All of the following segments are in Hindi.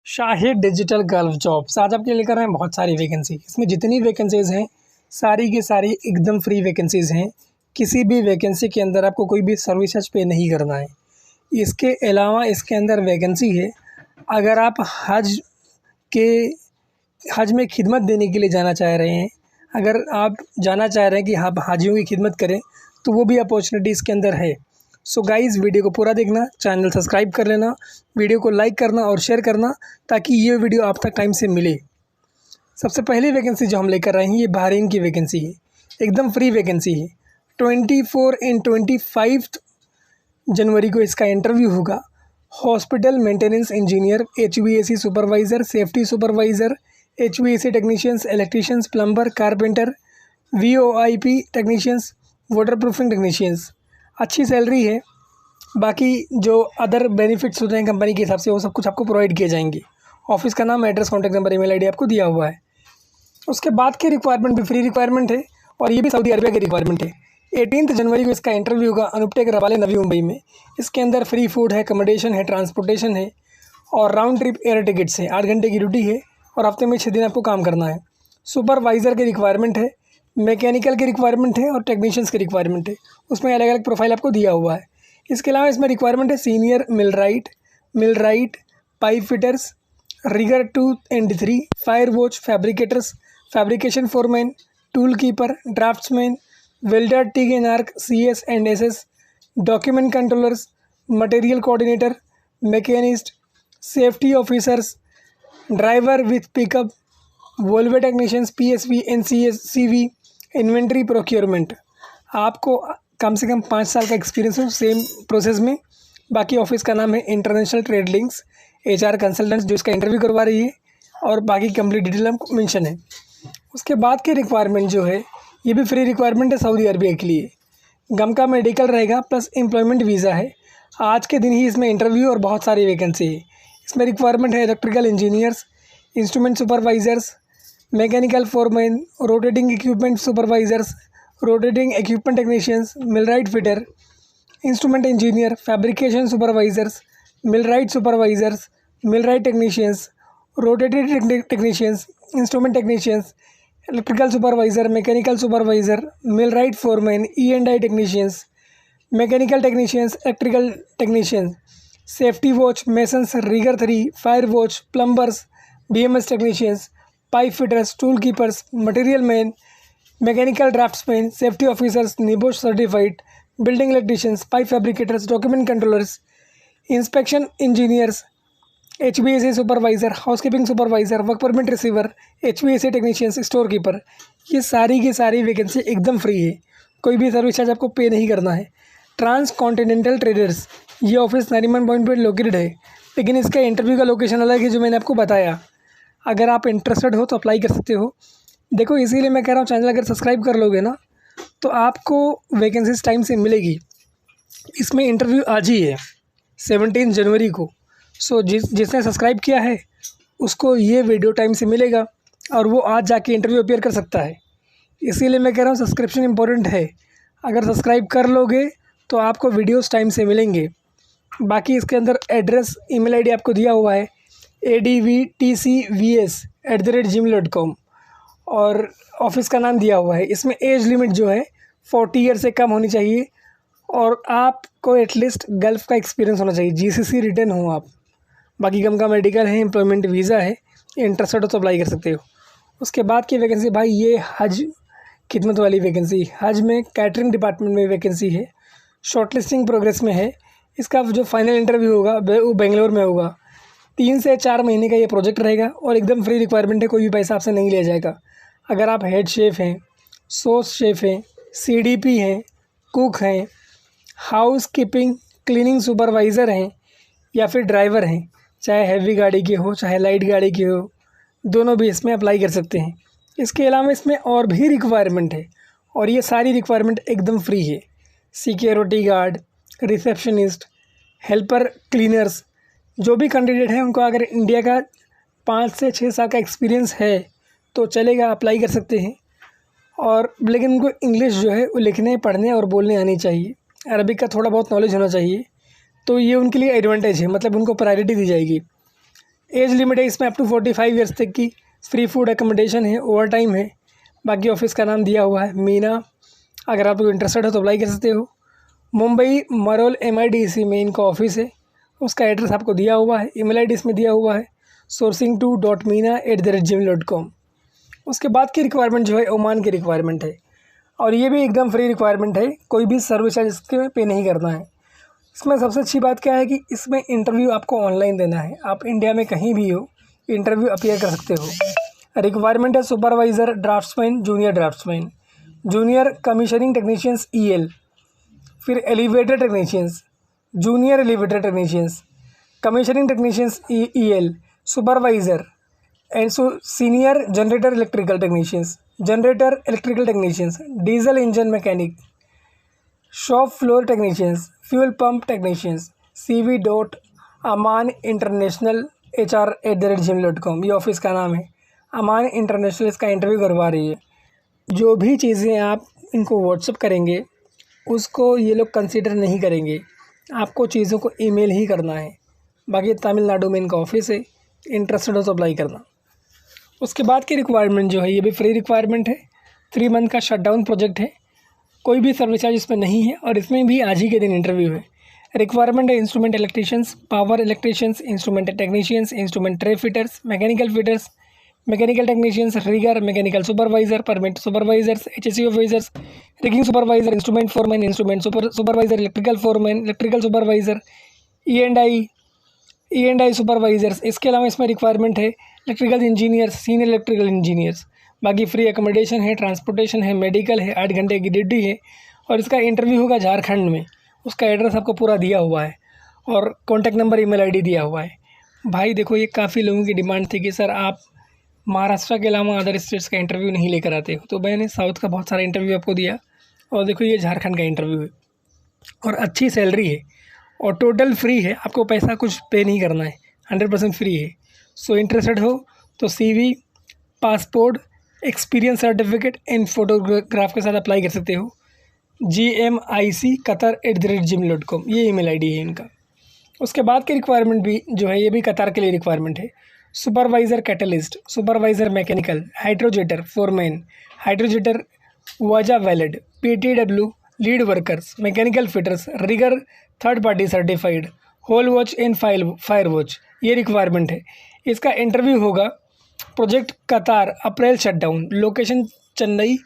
शाहिद डिजिटल गल्फ जॉब्स आज आपके लिए लेकर आए हैं बहुत सारी वैकेंसी। इसमें जितनी वैकेंसीज़ हैं सारी की सारी एकदम फ्री वैकेंसीज़ हैं। किसी भी वैकेंसी के अंदर आपको कोई भी सर्विस चार्ज पे नहीं करना है। इसके अलावा इसके अंदर वैकेंसी है, अगर आप के हज में खिदमत देने के लिए जाना चाह रहे हैं, अगर आप जाना चाह रहे हैं कि आप हाजियों की खिदमत करें तो वो भी अपॉर्चुनिटी इसके अंदर है। सो गाइज़, वीडियो को पूरा देखना, चैनल सब्सक्राइब कर लेना, वीडियो को लाइक करना और शेयर करना ताकि ये वीडियो आप तक टाइम से मिले। सबसे पहली वैकेंसी जो हम लेकर आए हैं ये बहरीन की वैकेंसी है। एकदम फ्री वैकेंसी है। 24 एंड 25 जनवरी को इसका इंटरव्यू होगा। Hospital maintenance engineer, HVAC supervisor, safety supervisor, HVAC technicians, electricians, plumber, carpenter, VOIP technicians, water proofing technicians. अच्छी सैलरी है। बाकी जो अदर बेनिफिट्स होते हैं कंपनी के हिसाब से वो सब कुछ आपको प्रोवाइड किए जाएंगे। ऑफिस का नाम, address, contact number, email ID आपको दिया हुआ है। उसके बाद की रिक्वायरमेंट भी फ्री रिक्वायरमेंट है और ये भी सऊदी अरबिया की रिक्वायरमेंट है। 18 जनवरी को इसका इंटरव्यू होगा अनुपटेक रवाले, नवी मुंबई में। इसके अंदर फ्री फूड है, अकोमोडेशन है, ट्रांसपोर्टेशन है और राउंड ट्रिप एयर टिकट्स है। 8 घंटे की ड्यूटी है और हफ्ते में 6 दिन आपको काम करना है। सुपरवाइज़र की रिक्वायरमेंट है, मैकेनिकल की रिक्वायरमेंट है और टेक्नीशियंस की रिक्वायरमेंट है। उसमें अलग अलग प्रोफाइल आपको दिया हुआ है। इसके अलावा इसमें रिक्वायरमेंट है senior millwright, pipe fitters, rigger 2 and 3, fire watch, fabricators, fabrication foreman, tool keeper, draftsman, welder, TIG and arc, CS and SS, document controllers, material coordinator, machinist, safety officers, driver with pickup, valve technicians, PSV, NCS, CV, inventory, procurement. आपको कम से कम 5 साल का एक्सपीरियंस हो सेम प्रोसेस में। बाकी ऑफिस का नाम है international trade links, HR consultants जो इसका इंटरव्यू करवा रही है और बाकी कंप्लीट डिटेल हमको मेंशन है। उसके बाद की रिक्वायरमेंट जो है ये भी फ्री रिक्वायरमेंट है सऊदी अरबिया के लिए। गम का मेडिकल रहेगा प्लस एम्प्लॉयमेंट वीज़ा है। आज के दिन ही इसमें इंटरव्यू और बहुत सारी वैकेंसी है। इसमें रिक्वायरमेंट है electrical engineers, instrument supervisors, mechanical foreman, rotating equipment supervisors, rotating equipment technicians, millwright fitter, instrument engineer, fabrication supervisors, millwright supervisors, millwright technicians, rotated technicians, instrument technicians, electrical supervisor, mechanical supervisor, millwright foreman, E&I technicians, mechanical technicians, electrical technicians, safety watch, masons, rigger 3, fire watch, plumbers, BMS technicians, pipe fitters, tool keepers, material man, mechanical draftsman, safety officers, NEBOSH certified, building electricians, pipe fabricators, document controllers, inspection engineers, HVAC supervisor, housekeeping supervisor, work permit receiver, HVAC technicians, store keeper. ये सारी की सारी वैकेंसी एकदम फ्री है। कोई भी सर्विस चार्ज आपको पे नहीं करना है। ट्रांस कॉन्टिनेंटल ट्रेडर्स, ये ऑफिस नरीमन पॉइंट पर लोकेटेड है, लेकिन इसका इंटरव्यू का लोकेशन अलग है जो मैंने आपको बताया। अगर आप इंटरेस्टेड हो तो अप्लाई कर सकते हो। देखो, इसीलिए मैं कह रहा हूँ चैनल अगर सब्सक्राइब कर लोगे ना तो आपको वैकेंसीज टाइम से मिलेगी। इसमें इंटरव्यू आज ही है 17 जनवरी को। सो जिसने सब्सक्राइब किया है उसको ये वीडियो टाइम से मिलेगा और वो आज जाके इंटरव्यू अपीयर कर सकता है। इसीलिए मैं कह रहा हूँ सब्सक्रिप्शन इंपॉर्टेंट है। अगर सब्सक्राइब कर लोगे तो आपको वीडियोस टाइम से मिलेंगे। बाकी इसके अंदर एड्रेस, ईमेल आईडी आपको दिया हुआ है advtcvs@gmail.com और ऑफिस का नाम दिया हुआ है। इसमें एज लिमिट जो है 40 ईयर से कम होनी चाहिए और आपको एटलीस्ट गल्फ़ का एक्सपीरियंस होना चाहिए, GCC रिटर्न हो आप। बाकी गम का मेडिकल है, एम्प्लॉयमेंट वीज़ा है, इंटरेस्टेड हो तो अप्लाई कर सकते हो। उसके बाद की वैकेंसी भाई ये हज खिदमत वाली वैकेंसी, हज में कैटरिंग डिपार्टमेंट में वैकेंसी है। शॉर्टलिस्टिंग प्रोग्रेस में है। इसका जो फाइनल इंटरव्यू होगा वो बेंगलोर में होगा। 3 से 4 महीने का ये प्रोजेक्ट रहेगा और एकदम फ्री रिक्वायरमेंट है, कोई भी पैसा आपसे नहीं लिया जाएगा। अगर आप हेड शेफ़ हैं, सॉस शेफ़ हैं, CDP हैं, कुक हैं, हाउस कीपिंग क्लीनिंग सुपरवाइज़र हैं या फिर ड्राइवर हैं, चाहे हैवी गाड़ी के हो चाहे लाइट गाड़ी के हो, दोनों भी इसमें अप्लाई कर सकते हैं। इसके अलावा इसमें और भी रिक्वायरमेंट है और ये सारी रिक्वायरमेंट एकदम फ्री है। Security guard, receptionist, helper, cleaners, जो भी कैंडिडेट है उनको अगर इंडिया का 5 से 6 साल का एक्सपीरियंस है तो चलेगा, अप्लाई कर सकते हैं। और लेकिन उनको इंग्लिश जो है वो लिखने, पढ़ने और बोलने आनी चाहिए। अरबिक का थोड़ा बहुत नॉलेज होना चाहिए, तो ये उनके लिए एडवांटेज है, मतलब उनको प्रायोरिटी दी जाएगी। एज लिमिट है इसमें अप टू 45 ईयर्स तक की। फ्री फूड एकोमोडेशन है, ओवर टाइम है। बाकी ऑफिस का नाम दिया हुआ है मीना। अगर आप लोग इंटरेस्टेड हो तो अप्लाई कर सकते हो। मुंबई मरोल MIDC में इनका ऑफिस है। उसका एड्रेस आपको दिया हुआ है, ईमेल आईडी इसमें दिया हुआ है sourcing2.meena@gmail.com। उसके बाद की रिक्वायरमेंट जो है ओमान की रिक्वायरमेंट है, और ये भी एकदम फ्री रिक्वायरमेंट है, कोई भी सर्विस चार्ज इसके पे नहीं करना है। इसमें सबसे अच्छी बात क्या है कि इसमें इंटरव्यू आपको ऑनलाइन देना है। आप इंडिया में कहीं भी हो इंटरव्यू अपीयर कर सकते हो। रिक्वायरमेंट है supervisor, draughtsman, junior draughtsman, junior commissioning technicians EL, फिर elevator technicians, junior elevator technicians, commissioning technicians EL, supervisor and senior generator electrical technicians, generator electrical technicians, diesel engine mechanic, shop floor technicians, fuel pump technicians. cv.amaninternational@gmail.com ये ऑफिस का नाम है। अमान इंटरनेशनल इसका इंटरव्यू करवा रही है। जो भी चीज़ें आप इनको व्हाट्सअप करेंगे उसको ये लोग कंसीडर नहीं करेंगे, आपको चीज़ों को ईमेल ही करना है। बाकी तमिलनाडु में इनका ऑफिस है, इंटरेस्टेड हो तो अप्लाई करना। उसके बाद की रिक्वायरमेंट जो है ये भी फ्री रिक्वायरमेंट है। 3 मंथ का शटडाउन प्रोजेक्ट है, कोई भी सर्विस चार्ज इसमें नहीं है, और इसमें भी आज ही के दिन इंटरव्यू है। रिक्वायरमेंट है instrument electricians, power electricians, instrument technicians, instrument tray fitters, mechanical fitters, mechanical technicians, rigger, mechanical supervisor, permit supervisors, HSE officers, rigging supervisor, instrument foreman, instrument supervisor, electrical foreman, electrical supervisor, E&I supervisors. इसके अलावा इसमें रिक्वायरमेंट है electrical engineers, senior electrical engineers. बाकी फ्री एकोमोडेशन है, ट्रांसपोर्टेशन है, मेडिकल है, 8 घंटे की ड्यूटी है, और इसका इंटरव्यू होगा झारखंड में। उसका एड्रेस आपको पूरा दिया हुआ है, और कॉन्टैक्ट नंबर, ईमेल आईडी दिया हुआ है। भाई देखो, ये काफ़ी लोगों की डिमांड थी कि सर आप महाराष्ट्र के अलावा अदर स्टेट्स का इंटरव्यू नहीं लेकर आते हो, तो मैंने साउथ का बहुत सारा इंटरव्यू आपको दिया, और देखो ये झारखंड का इंटरव्यू है, और अच्छी सैलरी है, और टोटल फ्री है। आपको पैसा कुछ पे नहीं करना है, 100% फ्री है। सो इंटरेस्टेड हो तो CV, passport, experience certificate and photograph के साथ अप्लाई कर सकते हो। gmicqatar@gmail.com ये ईमेल आईडी है इनका। उसके बाद की रिक्वायरमेंट भी जो है ये भी कतार के लिए रिक्वायरमेंट है। Supervisor catalyst, supervisor mechanical, hydrojetter foreman, hydrojetter वाजा valid, PTW lead workers, mechanical fitters, rigger third party certified, hole watch and fire watch ये रिक्वायरमेंट है। इसका इंटरव्यू होगा project Qatar, April shutdown, location Chennai,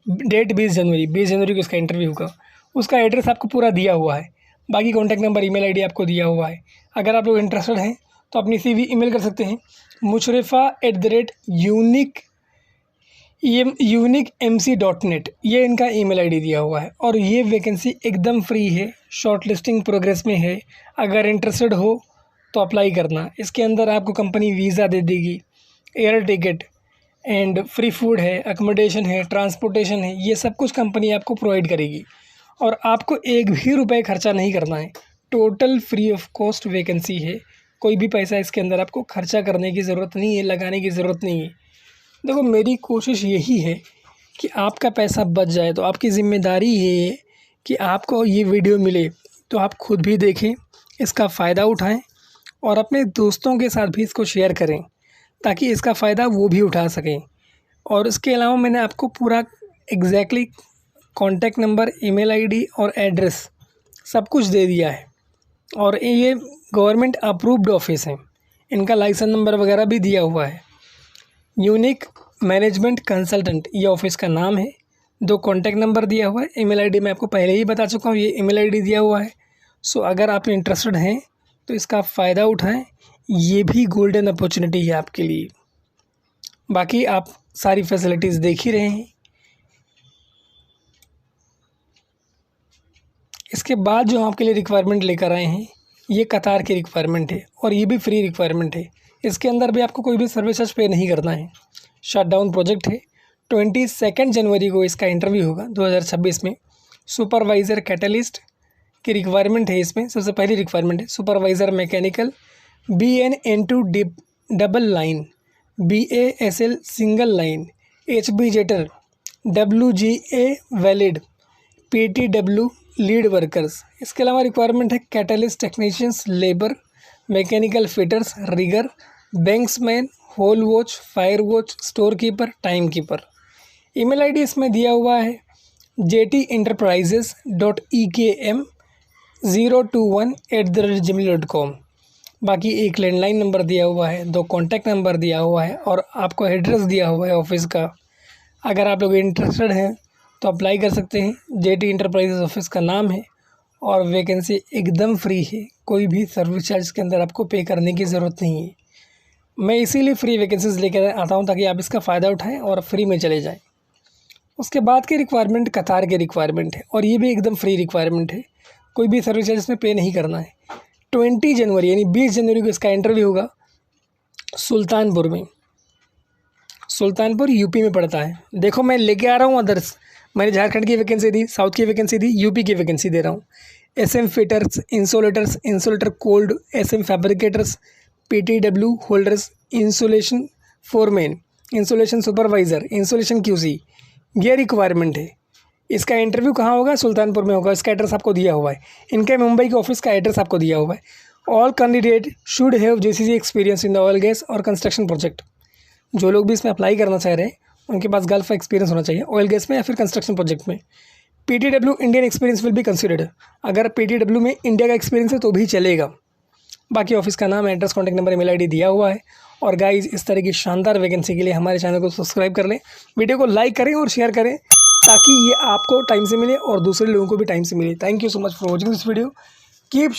date 20 जनवरी को इसका इंटरव्यू होगा। उसका एड्रेस आपको पूरा दिया हुआ है, बाकी कॉन्टैक्ट नंबर, ईमेल आईडी आपको दिया हुआ है। अगर आप लोग इंटरेस्टेड हैं तो अपनी CV ईमेल कर सकते हैं mushrifa@uniquemc.net ये इनका ईमेल आईडी दिया हुआ है। और ये वैकेंसी एकदम फ्री है, शॉर्ट लिस्टिंग प्रोग्रेस में है। अगर इंटरेस्टेड हो तो अप्लाई करना। इसके अंदर आपको कंपनी वीज़ा दे देगी, air ticket and free food है, अकोमोडेशन है, ट्रांसपोर्टेशन है, ये सब कुछ कंपनी आपको प्रोवाइड करेगी, और आपको एक भी रुपये खर्चा नहीं करना है। Total free of cost vacancy है, कोई भी पैसा इसके अंदर आपको खर्चा करने की ज़रूरत नहीं है, लगाने की ज़रूरत नहीं है। देखो, मेरी कोशिश यही है कि आपका पैसा बच जाए, तो आपकी ज़िम्मेदारी है कि आपको ये वीडियो मिले तो आप खुद भी देखें, इसका फ़ायदा उठाएं, और अपने दोस्तों के साथ भी इसको शेयर करें, ताकि इसका फ़ायदा वो भी उठा सकें। और इसके अलावा मैंने आपको पूरा exactly contact number, email ID और एड्रेस सब कुछ दे दिया है, और ये गवर्नमेंट अप्रूव्ड ऑफिस है। इनका लाइसेंस नंबर वगैरह भी दिया हुआ है। यूनिक मैनेजमेंट कंसल्टेंट ये ऑफिस का नाम है। 2 कॉन्टैक्ट नंबर दिया हुआ है, ईमेल आईडी मैं आपको पहले ही बता चुका हूँ, ये ईमेल आईडी दिया हुआ है। सो अगर आप इंटरेस्टेड हैं तो इसका फ़ायदा उठाएं, ये भी गोल्डन अपॉर्चुनिटी है आपके लिए। बाकी आप सारी फैसिलिटीज़ देख ही रहे हैं। इसके बाद जो आपके लिए रिक्वायरमेंट लेकर आए हैं ये कतार की रिक्वायरमेंट है, और ये भी फ्री रिक्वायरमेंट है। इसके अंदर भी आपको कोई भी सर्विस चार्ज पे नहीं करना है। शटडाउन प्रोजेक्ट है। 22 जनवरी को इसका इंटरव्यू होगा 2026 में। सुपरवाइज़र कैटलिस्ट की रिक्वायरमेंट है। इसमें सबसे पहली रिक्वायरमेंट है supervisor mechanical, BN/N2 double line, BASL single line, HB jetter, WGA valid, PTW lead workers. इसके अलावा रिक्वायरमेंट है catalyst technicians, labour, mechanical fitters, rigger, banksman, hole watch, fire watch, store keeper, time keeper. Email ID इसमें दिया हुआ है jtenterprises.ekm021@gmail.com। बाकी एक लैंडलाइन नंबर दिया हुआ है, 2 कॉन्टैक्ट नंबर दिया हुआ है और आपको एड्रेस दिया हुआ है ऑफिस का। अगर आप लोग इंटरेस्टेड हैं तो अप्लाई कर सकते हैं। जेटी इंटरप्राइजेस ऑफिस का नाम है और वैकेंसी एकदम फ्री है, कोई भी सर्विस चार्ज के अंदर आपको पे करने की ज़रूरत नहीं है। मैं इसीलिए फ्री वैकेंसीज़ लेकर आता हूँ ताकि आप इसका फ़ायदा उठाएं और फ्री में चले जाएं। उसके बाद की रिक्वायरमेंट कतार की रिक्वायरमेंट है और ये भी एकदम फ्री रिक्वायरमेंट है, कोई भी सर्विस चार्ज इसमें पे नहीं करना है। 20 जनवरी यानी 20 जनवरी को इसका इंटरव्यू होगा सुल्तानपुर में। सुल्तानपुर यूपी में पड़ता है। देखो मैं लेके आ रहा हूँ अदर्स, मैंने झारखंड की वैकेंसी दी, साउथ की वैकेंसी दी, यूपी की वैकेंसी दे रहा हूँ। SM fitters, insulator cold, SM fabricators, PTW holders, insulation foreman, insulation supervisor, insulation QC, ये रिक्वायरमेंट है। इसका इंटरव्यू कहाँ होगा? सुल्तानपुर में होगा। इसका एड्रेस आपको दिया हुआ है, इनके मुंबई के ऑफिस का एड्रेस आपको दिया हुआ है। All candidate should have JCC experience in the oil gas और कंस्ट्रक्शन प्रोजेक्ट। जो लोग भी इसमें अप्लाई करना चाह रहे हैं उनके पास गल्फ का एक्सपीरियंस होना चाहिए ऑयल गैस में या फिर कंस्ट्रक्शन प्रोजेक्ट में। PTW Indian experience will be considered. अगर पीटीडब्ल्यू में इंडिया का एक्सपीरियंस है तो भी चलेगा। बाकी ऑफिस का नाम, address, contact number, email ID दिया हुआ है। और गाइज इस तरह की शानदार वैकेंसी के लिए हमारे चैनल को सब्सक्राइब कर लें, वीडियो को लाइक करें और शेयर करें ताकि ये आपको टाइम से मिले और दूसरे लोगों को भी टाइम से मिले। Thank you so much for watching this video. Keep